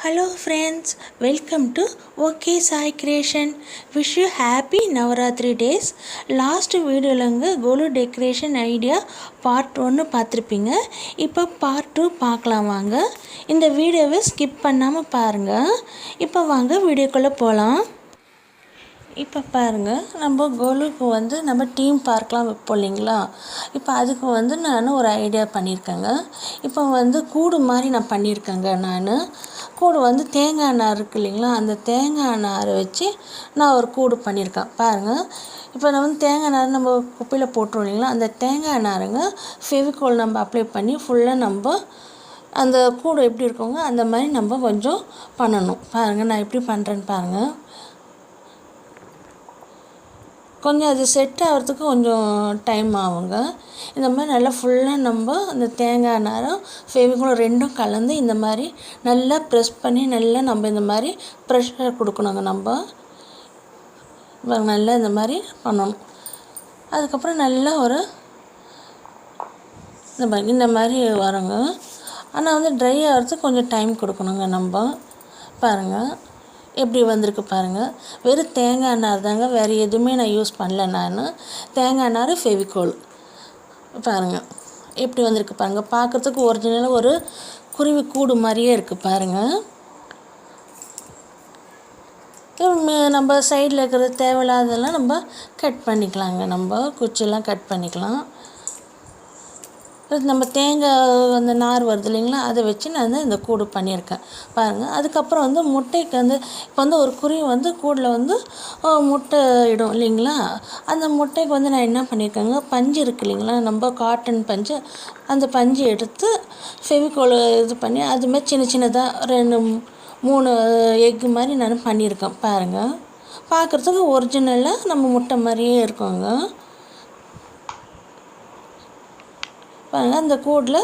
Hello friends, welcome to OK Sai Creation. Wish you happy Navaratri days. Last வீடியோலங்க Golu decoration idea part 1 பார்த்துருப்பீங்க. இப்போ part 2 பார்க்கலாம் வாங்க. இந்த வீடியோவை ஸ்கிப் பண்ணாமல் பாருங்கள். இப்போ வாங்க வீடியோக்குள்ளே போகலாம். இப்போ பாருங்கள், நம்ம கோலுக்கு நம்ம டீம் பார்க்லாம் வைப்போம் இல்லைங்களா. இப்போ அதுக்கு நான் ஒரு ஐடியா பண்ணியிருக்கேங்க. இப்போ கூடு மாதிரி நான் பண்ணியிருக்கேங்க. கூடு தேங்காய் நார் இருக்குது இல்லைங்களா, அந்த தேங்காய் நாரை வச்சு நான் ஒரு கூடு பண்ணியிருக்கேன் பாருங்கள். இப்போ நான் தேங்காய் நார் நம்ம குப்பையில் போட்டுருவோம் இல்லைங்களா, அந்த தேங்காய் நாருங்க ஃபெவிகால் நம்ம அப்ளை பண்ணி ஃபுல்லாக நம்ம அந்த கூடு எப்படி இருக்கோங்க அந்த மாதிரி நம்ம கொஞ்சம் பண்ணணும் பாருங்கள். நான் எப்படி பண்ணுறேன்னு பாருங்கள். கொஞ்சம் அது செட் ஆகிறதுக்கு கொஞ்சம் டைம் ஆகுங்க. இந்த மாதிரி நல்லா ஃபுல்லாக நம்ம அந்த தேங்காய் நாரும் ஃபெவிகால் ரெண்டும் கலந்து இந்த மாதிரி நல்லா ப்ரெஸ் பண்ணி நல்லா நம்ம இந்த மாதிரி ப்ரெஷர் கொடுக்கணுங்க. நம்ம நல்லா இந்த மாதிரி பண்ணணும். அதுக்கப்புறம் நல்லா ஒரு இந்த மாதிரி வருங்க. ஆனால் ட்ரை ஆகிறதுக்கு கொஞ்சம் டைம் கொடுக்கணுங்க. நம்ம பாருங்கள் எப்படி வந்திருக்கு பாருங்கள். வெறும் தேங்காய் நார் தாங்க, வேறு எதுவுமே நான் யூஸ் பண்ணல. நான் தேங்காய் நார் ஃபெவிகால் பாருங்கள் எப்படி வந்திருக்கு பாருங்கள். பார்க்குறதுக்கு ஒரிஜினலாக ஒரு குருவி கூடு மாதிரியே இருக்குது பாருங்கள். நம்ம சைடில் இருக்கிற தேவையில்லாதெல்லாம் நம்ம கட் பண்ணிக்கலாங்க. நம்ம குச்சியெல்லாம் கட் பண்ணிக்கலாம். நம்ம தேங்காய் அந்த நார் வருது இல்லைங்களா, அதை வச்சு நான் இந்த கூடு பண்ணியிருக்கேன் பாருங்கள். அதுக்கப்புறம் முட்டைக்கு இப்போ ஒரு குருவி கூடில் முட்டை இடும் இல்லைங்களா, அந்த முட்டைக்கு நான் என்ன பண்ணியிருக்கேங்க, பஞ்சு இருக்குது இல்லைங்களா, நம்ம காட்டன் பஞ்சு, அந்த பஞ்சு எடுத்து ஃபெவிகால் இது பண்ணி அதுமாதிரி சின்ன சின்னதாக 2-3 எக்கு மாதிரி நான் பண்ணியிருக்கேன் பாருங்கள். பார்க்குறதுக்கு ஒரிஜினலாக நம்ம முட்டை மாதிரியே இருக்குங்க பாருங்கள். அந்த கூடில்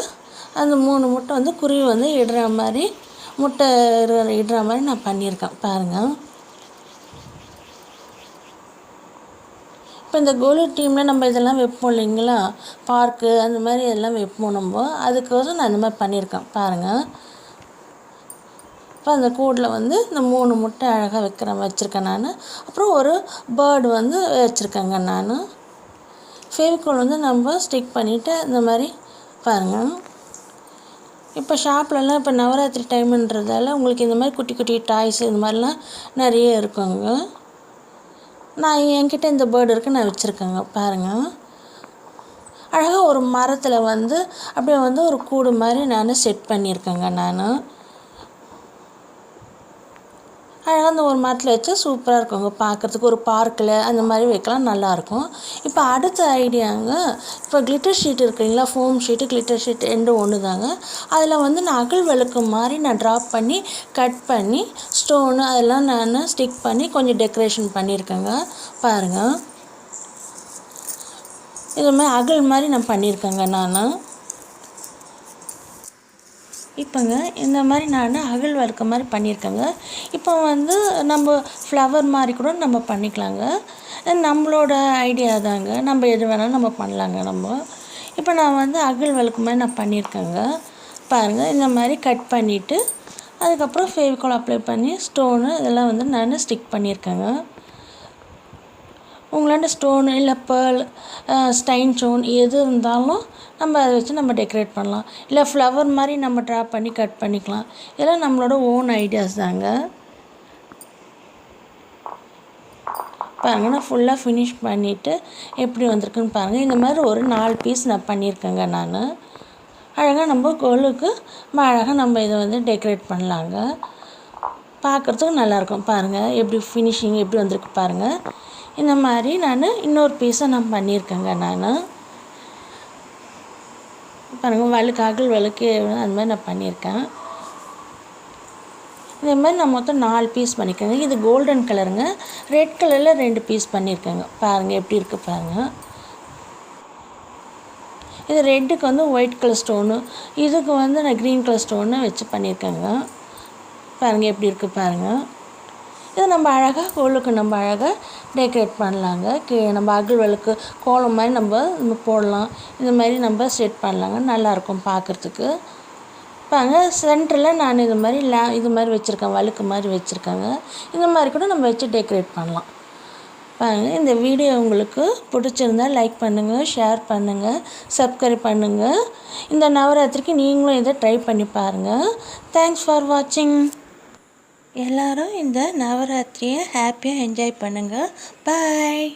அந்த 3 முட்டை குருவி இடுற மாதிரி முட்டை இடுற மாதிரி நான் பண்ணியிருக்கேன் பாருங்கள். இப்போ இந்த கோலு டீமில் நம்ம இதெல்லாம் வைப்போம் இல்லைங்களா, பார்க்கு அந்த மாதிரி இதெல்லாம் வைப்போம். நம்ம அதுக்கோசம் நான் இந்த மாதிரி பண்ணியிருக்கேன் பாருங்கள். இப்போ அந்த கூடில் இந்த 3 முட்டை அழகாக வச்சுருக்கேன் நான். அப்புறம் ஒரு பேர்டு வச்சுருக்கேங்க நான். ஃபெவிகால் நம்ம ஸ்டிக் பண்ணிவிட்டு இந்த மாதிரி பாருங்கள். இப்போ ஷாப்லலாம் இப்போ நவராத்திரி டைமுன்றதால உங்களுக்கு இந்த மாதிரி குட்டி குட்டி டாய்ஸ் இந்த மாதிரிலாம் நிறைய இருக்குங்க. நான் என்கிட்ட இந்த பேர்டு இருக்குது, நான் வச்சுருக்கேங்க பாருங்கள். அழகாக ஒரு மரத்தில் அப்படியே ஒரு கூடு மாதிரி நான் செட் பண்ணியிருக்கேங்க. நான் அழகாக அந்த ஒரு மரத்தில் வச்சு சூப்பராக இருக்குங்க பார்க்குறதுக்கு. ஒரு பார்க்கில் அந்த மாதிரி வைக்கலாம், நல்லாயிருக்கும். இப்போ அடுத்த ஐடியாங்க, இப்போ கிளிட்டர் ஷீட் இருக்குங்களா, ஃபோம் ஷீட்டு கிளிட்டர் ஷீட் ரெண்டும் ஒன்று தாங்க. அதில் நான் அகல் விளக்கு மாதிரி நான் ட்ராப் பண்ணி கட் பண்ணி ஸ்டோனு அதெல்லாம் நான் ஸ்டிக் பண்ணி கொஞ்சம் டெக்கரேஷன் பண்ணியிருக்கேங்க பாருங்கள். இது மாதிரி அகல் மாதிரி நான் பண்ணியிருக்கேங்க நான். இப்போங்க இந்த மாதிரி நான் அகல் விளக்கு மாதிரி பண்ணியிருக்கேங்க. இப்போ நம்ம ஃப்ளவர் மாதிரி கூட நம்ம பண்ணிக்கலாங்க. நம்மளோட ஐடியா தாங்க, நம்ம எது வேணாலும் நம்ம பண்ணலாங்க. நம்ம இப்போ நான் அகல் விளக்கு மாதிரி நான் பண்ணியிருக்கேங்க பாருங்கள். இந்த மாதிரி கட் பண்ணிவிட்டு அதுக்கப்புறம் ஃபெவிகால் அப்ளை பண்ணி ஸ்டோனு இதெல்லாம் நான் ஸ்டிக் பண்ணியிருக்கேங்க. உங்களாண்ட ஸ்டோனு இல்லை பேர்ல் ஸ்டைன் ஸ்டோன் எது இருந்தாலும் நம்ம அதை வச்சு நம்ம டெக்கரேட் பண்ணலாம். இல்லை ஃப்ளவர் மாதிரி நம்ம ட்ரா பண்ணி கட் பண்ணிக்கலாம். இதெல்லாம் நம்மளோட ஓன் ஐடியாஸ் தாங்க பாருங்கள். நான் ஃபுல்லாக ஃபினிஷ் பண்ணிவிட்டு எப்படி வந்திருக்குன்னு பாருங்கள். இந்த மாதிரி ஒரு 4 பீஸ் நான் பண்ணியிருக்கேங்க நான். அழகாக நம்ம கோலுக்கு அழகாக நம்ம இதை டெக்கரேட் பண்ணலாங்க. பார்க்குறதுக்கு நல்லாயிருக்கும் பாருங்கள். எப்படி ஃபினிஷிங் எப்படி வந்திருக்கு பாருங்கள். இந்த மாதிரி நான் இன்னொரு பீஸை நான் பண்ணியிருக்கேங்க. நான் பாருங்கள், அகல் விளக்கு அந்த மாதிரி நான் பண்ணியிருக்கேன். இதே மாதிரி நான் மொத்தம் 4 பீஸ் பண்ணியிருக்கேங்க. இது கோல்டன் கலருங்க. ரெட் கலரில் 2 பீஸ் பண்ணியிருக்கேங்க பாருங்கள் எப்படி இருக்குது பாருங்கள். இது ரெட்டுக்கு ஒயிட் கலர் ஸ்டோனு, இதுக்கு நான் க்ரீன் கலர் ஸ்டோனு வச்சு பண்ணியிருக்கேங்க பாருங்கள் எப்படி இருக்குது பாருங்கள். இது நம்ம அழகாக கோலுக்கு நம்ம அழகாக டெக்கரேட் பண்ணலாங்க. நம்ம அகல் விளக்கு கோலம் மாதிரி நம்ம போடலாம். இந்த மாதிரி நம்ம செட் பண்ணலாங்க, நல்லாயிருக்கும் பார்க்குறதுக்கு. பாருங்க சென்டரில் நான் இது மாதிரி வச்சுருக்கேன், வழுக்கு மாதிரி வச்சுருக்கேங்க. இந்த மாதிரி கூட நம்ம வச்சு டெக்கரேட் பண்ணலாம். பாருங்க, இந்த வீடியோ உங்களுக்கு பிடிச்சிருந்தா லைக் பண்ணுங்கள், ஷேர் பண்ணுங்கள், சப்ஸ்கிரைப் பண்ணுங்கள். இந்த நவராத்திரிக்கு நீங்களும் இதை ட்ரை பண்ணி பாருங்கள். தேங்க்ஸ் ஃபார் வாட்சிங். எல்லோரும் இந்த நவராத்திரியை ஹாப்பியாக என்ஜாய் பண்ணுங்கள். பாய்.